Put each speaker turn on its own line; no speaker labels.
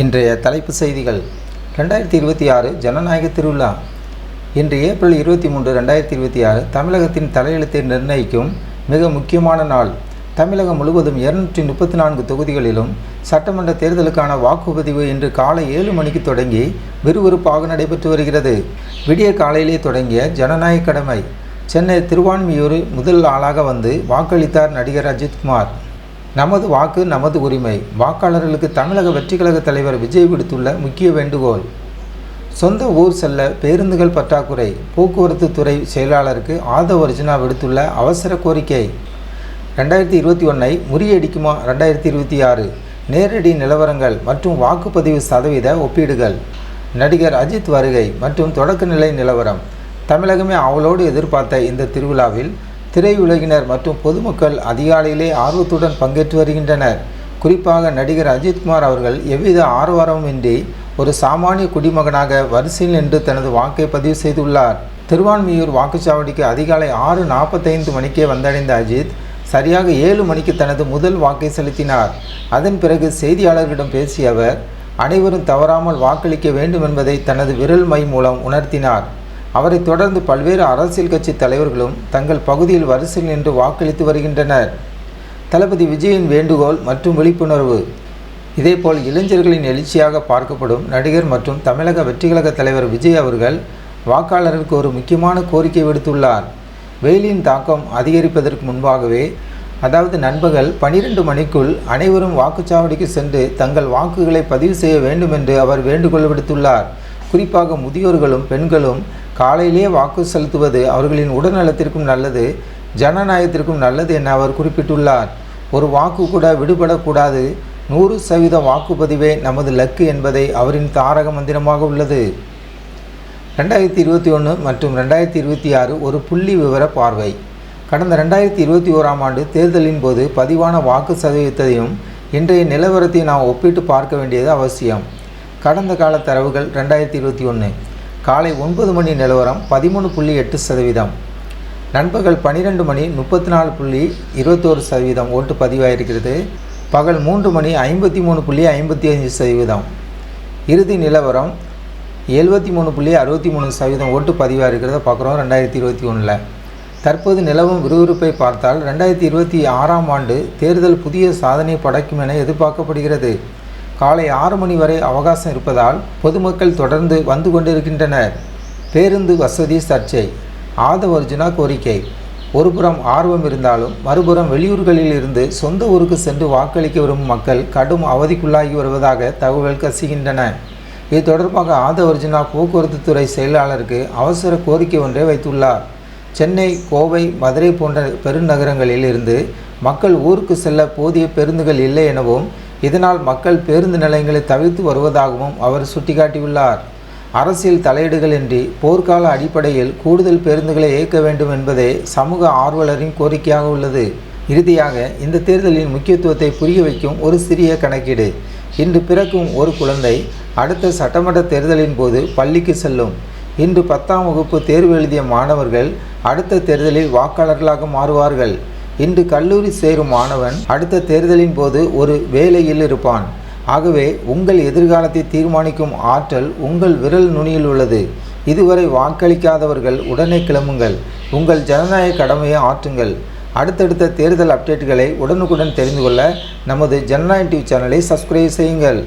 இன்றைய தலைப்பு செய்திகள். 2026 ஜனநாயக திருவிழா. இன்று ஏப்ரல் 23, 2026 தமிழகத்தின் தலையெழுத்தை நிர்ணயிக்கும் மிக முக்கியமான நாள். தமிழகம் முழுவதும் 234 தொகுதிகளிலும் சட்டமன்ற தேர்தலுக்கான வாக்குப்பதிவு இன்று காலை 7 மணிக்கு தொடங்கி விறுவிறுப்பாக நடைபெற்று வருகிறது. விடிய காலையிலே தொடங்கிய ஜனநாயக கடமை. சென்னை திருவான்மியூர் முதல் ஆளாக வந்து வாக்களித்தார் நடிகர் அஜித்குமார். நமது வாக்கு நமது உரிமை. வாக்காளர்களுக்கு தமிழக வெற்றிக்கழக தலைவர் விஜய் விடுத்துள்ள முக்கிய வேண்டுகோள். சொந்த ஊர் செல்ல பேருந்துகள் பற்றாக்குறை. போக்குவரத்து துறை செயலாளருக்கு ஆதவ் அர்ஜுனா விடுத்துள்ள அவசர கோரிக்கை. 2021 முறியடிக்குமா 2026? நேரடி நிலவரங்கள் மற்றும் வாக்குப்பதிவு சதவீத ஒப்பீடுகள். நடிகர் அஜித் வருகை மற்றும் தொடக்க நிலை நிலவரம். தமிழகமே அவளோடு எதிர்பார்த்த இந்த திருவிழாவில் திரையுலகினர் மற்றும் பொதுமக்கள் அதிகாலையிலே ஆர்வத்துடன் பங்கேற்று வருகின்றனர். குறிப்பாக நடிகர் அஜித்குமார் அவர்கள் எவ்வித ஆரவாரமும் இன்றி ஒரு சாமானிய குடிமகனாக வரிசையில் நின்று தனது வாக்கை பதிவு செய்துள்ளார். திருவான்மியூர் வாக்குச்சாவடிக்கு அதிகாலை 6:45 மணிக்கே வந்தடைந்த அஜித் சரியாக 7 மணிக்கு தனது முதல் வாக்கை செலுத்தினார். அதன் பிறகு செய்தியாளர்களிடம் பேசிய அவர் அனைவரும் தவறாமல் வாக்களிக்க வேண்டும் என்பதை தனது விரல் மை மூலம் உணர்த்தினார். அவரை தொடர்ந்து பல்வேறு அரசியல் கட்சி தலைவர்களும் தங்கள் பகுதியில் வரிசையில் நின்று வாக்களித்து வருகின்றனர். தளபதி விஜயின் வேண்டுகோள் மற்றும் விழிப்புணர்வு. இதேபோல் இளைஞர்களின் எழுச்சியாக பார்க்கப்படும் நடிகர் மற்றும் தமிழக வெற்றிக்கழக தலைவர் விஜய் அவர்கள் வாக்காளர்களுக்கு ஒரு முக்கியமான கோரிக்கை விடுத்துள்ளார். வெயிலின் தாக்கம் அதிகரிப்பதற்கு முன்பாகவே, அதாவது நண்பகல் 12 மணிக்குள் அனைவரும் வாக்குச்சாவடிக்கு சென்று தங்கள் வாக்குகளை பதிவு செய்ய வேண்டும் என்று அவர் வேண்டுகோள் விடுத்துள்ளார். குறிப்பாக முதியோர்களும் பெண்களும் காலையிலே வாக்கு செலுத்துவது அவர்களின் உடல்நலத்திற்கும் நல்லது, ஜனநாயகத்திற்கும் நல்லது என அவர் குறிப்பிட்டுள்ளார். ஒரு வாக்கு கூட விடுபடக்கூடாது. 100% வாக்குப்பதிவே நமது லக்கு என்பதை அவரின் தாரக மந்திரமாக உள்ளது. 2021 மற்றும் 2026 ஒரு புள்ளி விவர பார்வை. கடந்த 2021ஆம் ஆண்டு தேர்தலின் போது பதிவான வாக்கு சதவீதத்தையும் இன்றைய நிலவரத்தை நாம் ஒப்பிட்டு பார்க்க வேண்டியது அவசியம். கடந்த கால தரவுகள். 2021 காலை 9 மணி நிலவரம் 13.8%. நண்பகல் 12 மணி 34.21% ஓட்டு பதிவாயிருக்கிறது. பகல் 3 மணி 53.55%. இறுதி நிலவரம் 73.63% ஓட்டு பதிவாயிருக்கிறத பார்க்குறோம் 2021. தற்போது நிலவும் விறுவிறுப்பை பார்த்தால் 2026ஆம் ஆண்டு தேர்தல் புதிய சாதனை படைக்கும் என எதிர்பார்க்கப்படுகிறது. காலை 6 மணி வரை அவகாசம் இருப்பதால் பொதுமக்கள் தொடர்ந்து வந்து கொண்டிருக்கின்றனர். பேருந்து வசதி சர்ச்சை. ஆதவ் அர்ஜுனா கோரிக்கை. ஒருபுறம் ஆர்வம் இருந்தாலும் மறுபுறம் வெளியூர்களில் இருந்து சொந்த ஊருக்கு சென்று வாக்களிக்க விரும்பும் மக்கள் கடும் அவதிக்குள்ளாகி வருவதாக தகவல் கசிகின்றன. இது தொடர்பாக ஆதவ் அர்ஜுனா போக்குவரத்து துறை செயலாளருக்கு அவசர கோரிக்கை ஒன்றை வைத்துள்ளார். சென்னை, கோவை, மதுரை போன்ற பெருநகரங்களில் இருந்து மக்கள் ஊருக்கு செல்ல போதிய பேருந்துகள் இல்லை எனவும் இதனால் மக்கள் பேருந்து நிலையங்களை தவிர்த்து வருவதாகவும் அவர் சுட்டிக்காட்டியுள்ளார். அரசியல் தலையீடுகளின்றி போர்க்கால அடிப்படையில் கூடுதல் பேருந்துகளை இயக்க வேண்டும் என்பதே சமூக ஆர்வலரின் கோரிக்கையாக உள்ளது. இறுதியாக இந்த தேர்தலின் முக்கியத்துவத்தை புரிய வைக்கும் ஒரு சிறிய கணக்கீடு. இன்று பிறக்கும் ஒரு குழந்தை அடுத்த சட்டமன்ற தேர்தலின் போது பள்ளிக்கு செல்லும். இன்று 10ஆம் வகுப்பு தேர்வு எழுதிய மாணவர்கள் அடுத்த தேர்தலில் வாக்காளர்களாக மாறுவார்கள். இன்று கல்லூரி சேரும் மாணவன் அடுத்த தேர்தலின் போது ஒரு வேலையில் இருப்பான். ஆகவே உங்கள் எதிர்காலத்தை தீர்மானிக்கும் ஆற்றல் உங்கள் விரல் நுனியில் உள்ளது. இதுவரை வாக்களிக்காதவர்கள் உடனே கிளம்புங்கள். உங்கள் ஜனநாயக கடமையை ஆற்றுங்கள். அடுத்தடுத்த தேர்தல் அப்டேட்டுகளை உடனுக்குடன் தெரிந்து கொள்ள நமது ஜனநாயக டிவி சேனலை சப்ஸ்கிரைப் செய்யுங்கள்.